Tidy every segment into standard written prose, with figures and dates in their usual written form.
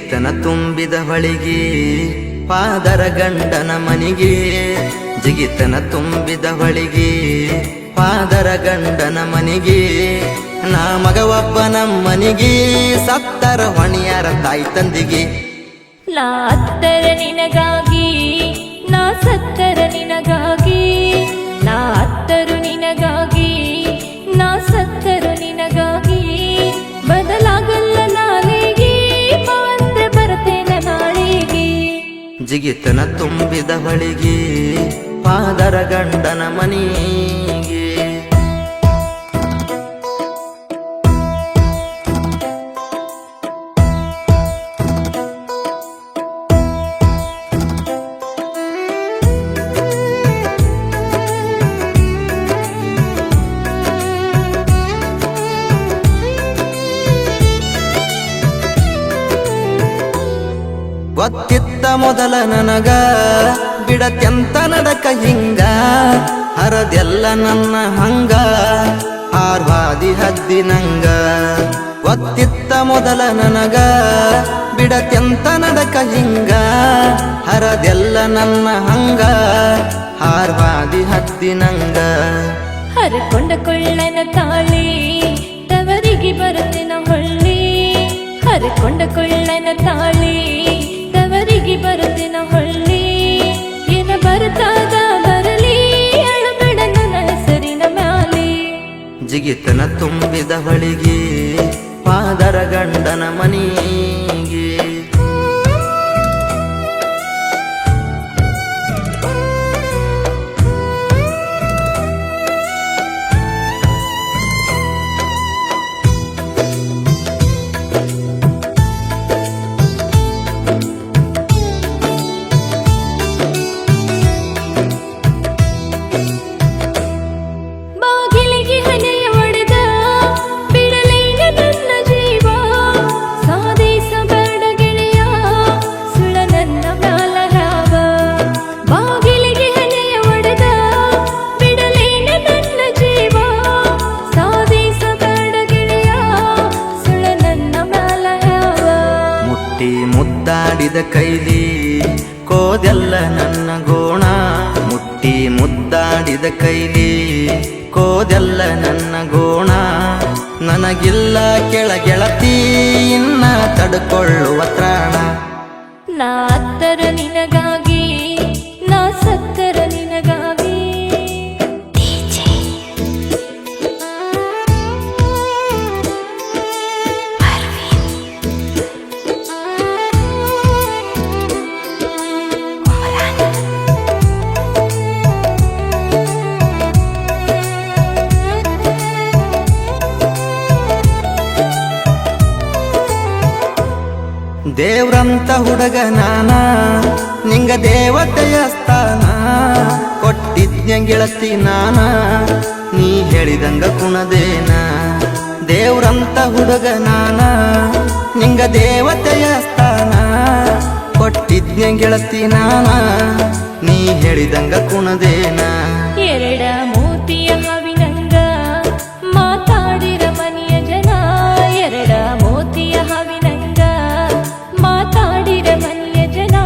ಜಿಗಿತನ ತುಂಬಿದ ಹೊಳಿಗೆ ಪಾದರ ಗಂಡನ ಮನಿಗೆ ಜಿಗಿತನ ತುಂಬಿದ ಹೊಳಿಗೆ ಪಾದರ ಗಂಡನ ಮನಿಗೆ ನಾ ಮಗ ಒಬ್ಬ ನಮ್ಮನಿಗೆ ಸತ್ತರ ಹೊಣಿಯಾರ ತಾಯಿ ತಂದಿಗೆ ನಾ ಅತ್ತರ ನಿನಗಾಗಿ ನಾ ಸತ್ತರ ನಿನಗಾಗಿ ನಾ ಅತ್ತರು ನಿನಗಾಗಿ ನಾ ಸತ್ತರು ನಿನಗಾಗಿ ಬದಲಾಗಲ್ಲ ನಾಳೆಗೆ ಬಂದ್ರೆ ಬರ್ತೇನೆ ನಾಳೆಗೆ ಜಿಗಿತನ ತುಂಬಿದ ಹೊಳಿಗೆ ಪಾದರ ಗಂಡನ ಮನಿಗೆ ಗೊತ್ತಿತ್ತ ಮೊದಲ ನನಗ ಬಿಡತ್ಯಂತ ನಡಕ ಹಿಂಗ ಹರದೆಲ್ಲ ನನ್ನ ಹಂಗ ಆರ್ವಾದಿ ಹದ್ದಿನಂಗ ಗೊತ್ತಿತ್ತ ಮೊದಲ ನನಗ ಬಿಡತ್ಯಂತ ನಡಕ ಹಿಂಗ ಹರದೆಲ್ಲ ನನ್ನ ಹಂಗ ಆರ್ವಾದಿ ಹದ್ದಿನಂಗ ಹರಕೊಂಡ ಕೊಳ್ಳನ ತಾಳಿ ತವರಿಗೆ ಬರುತ್ತಿನ ಹೊಳ್ಳಿ ಹರಕೊಂಡ ಕೊಳ್ಳನ ತಾಳಿ ತವರಿಗೆ ಬರುತ್ತಿನ ಹೊಳ್ಳಿ ಏನ ಬರುತ್ತಾದ ಬರಲಿ ಅಳಬೇಡ ನನ್ನ ಹೆಸರಿನ ಮ್ಯಾಲೆ ಜಿಗಿತನ ತುಂಬಿದ ಹೊಳಿಗೆ ಪಾದರ ಗಂಡನ ಮನಿಗೆ ಮುದ್ದಾಡಿದ ಕೈಲಿ ಕೋದೆಲ್ಲ ನನ್ನ ಗೋಣ ಮುಟ್ಟಿ ಮುದ್ದಾಡಿದ ಕೈಲಿ ಕೋದೆಲ್ಲ ನನ್ನ ಗೋಣ ನನಗಿಲ್ಲ ಕೆಳಗೆಳತಿ ಇನ್ನ ತಡ್ಕೊಳ್ಳುವ ತ್ರಾಣ ನಾ ಅತ್ತರ ನಿನಗಾಗಿ ನಾ ಸತ್ತರ ನಿನಗಾಗಿ ದೇವ್ರಂತ ಹುಡುಗ ನಾನ ನಿಂಗ ದೇವತೆಯ ಸ್ಥಾನ ಕೊಟ್ಟಿದ್ಯ ಗೆಳತಿ ನಾನ ನೀ ಹೇಳಿದಂಗ ಕುಣದೇನ ದೇವ್ರಂತ ಹುಡುಗ ನಾನ ನಿಂಗ ದೇವತೆಯ ಸ್ಥಾನ ಕೊಟ್ಟಿದ್ಯ ಗೆಳತಿ ನಾನ ನೀ ಹೇಳಿದಂಗ ಕುಣದೇನ ಎರಡ ಮೂತಿಯ ಹಾವಿನಂಗ ಮಾತಾಡಿರ ಮನೆಯ ಜನ ಎರಡ ಮೂತಿಯ ಹಾವಿನಂಗ ಮಾತಾಡಿರ ಮನೆಯ ಜನ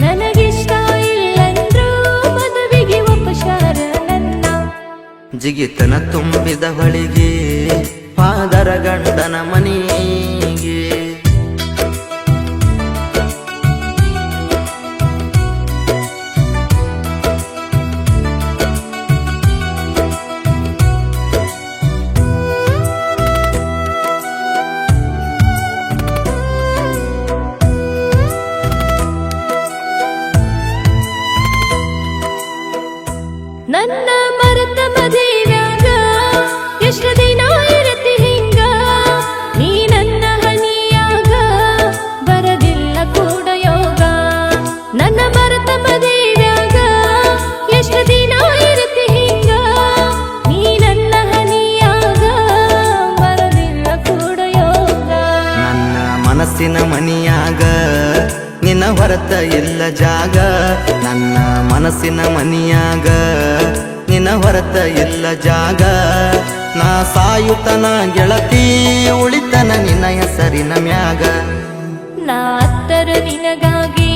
ನನಗಿಷ್ಟ ಇಲ್ಲಂದ್ರೂ ಮದುವೆಗೆ ಉಪಚಾರ ನನ್ನ ಜಿಗಿತನ ತುಂಬಿದ ಹೊಳಿಗೆ ಪಾದರ ಗಂಡನ ಮನಿಗೆ ನನ್ನ ಮರೆತ ಮದುವೆಯಾಗ ಎಷ್ಟು ದಿನ ಇರತಿ ಹಿಂಗ ನೀ ನನ್ನ ಹಣಿಯಾಗ ಬರದಿಲ್ಲ ಕೂಡ ಯೋಗ ನನ್ನ ಮರೆತ ಮದುವೆಯಾಗ ಎಷ್ಟು ದಿನ ಇರತಿ ಹಿಂಗ ನೀ ನನ್ನ ಹಣಿಯಾಗ ಬರದಿಲ್ಲ ಕೂಡ ಯೋಗ ನನ್ನ ಮನಸ್ಸಿನ ಮನಿಯಾಗ ನಿನ್ನ ಹೊರತ ಇಲ್ಲ ಜಾಗ ನನ್ನ ಮನಸ್ಸಿನ ಮನಿಯಾಗ ನಿನ್ನ ಹೊರತ ಇಲ್ಲ ಜಾಗ ನಾ ಸಾಯುತನ ಗೆಳತಿ ಉಳಿತನ ನಿನ್ನ ಹೆಸರಿನ ಮ್ಯಾಗ ನಾ ಅತ್ತರ ನಿನಗಾಗಿ